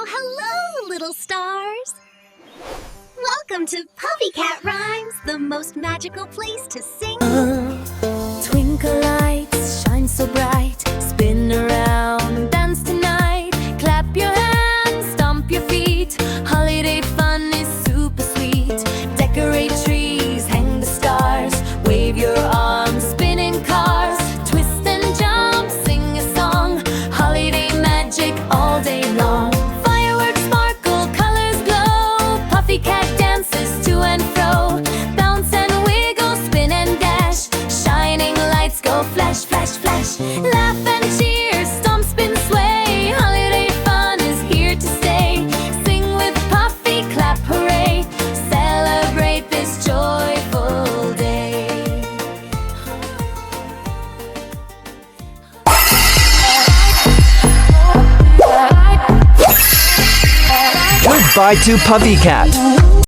Hello, little stars! Welcome to Puffy Cat Rhymes, the most magical place to sing. Twinkle lights shine so bright, spin around, dance tonight. Clap your hands, stomp your feet. Holiday fun is super sweet. Decorate trees, hang the stars, wave your arms, spinning cars. Twist and jump, sing a song. Holiday magic all day long. Fireworks sparkle, colors glow. Puffy Cat dances to and fro. Bounce and wiggle, spin and dash. Shining lights go flash, flash, flash. Laugh and cheer, stomp, spin, sway. Holiday fun is here to stay. Sing with Puffy, clap, hooray. Celebrate this joyful day. Goodbye to Puffy Cat.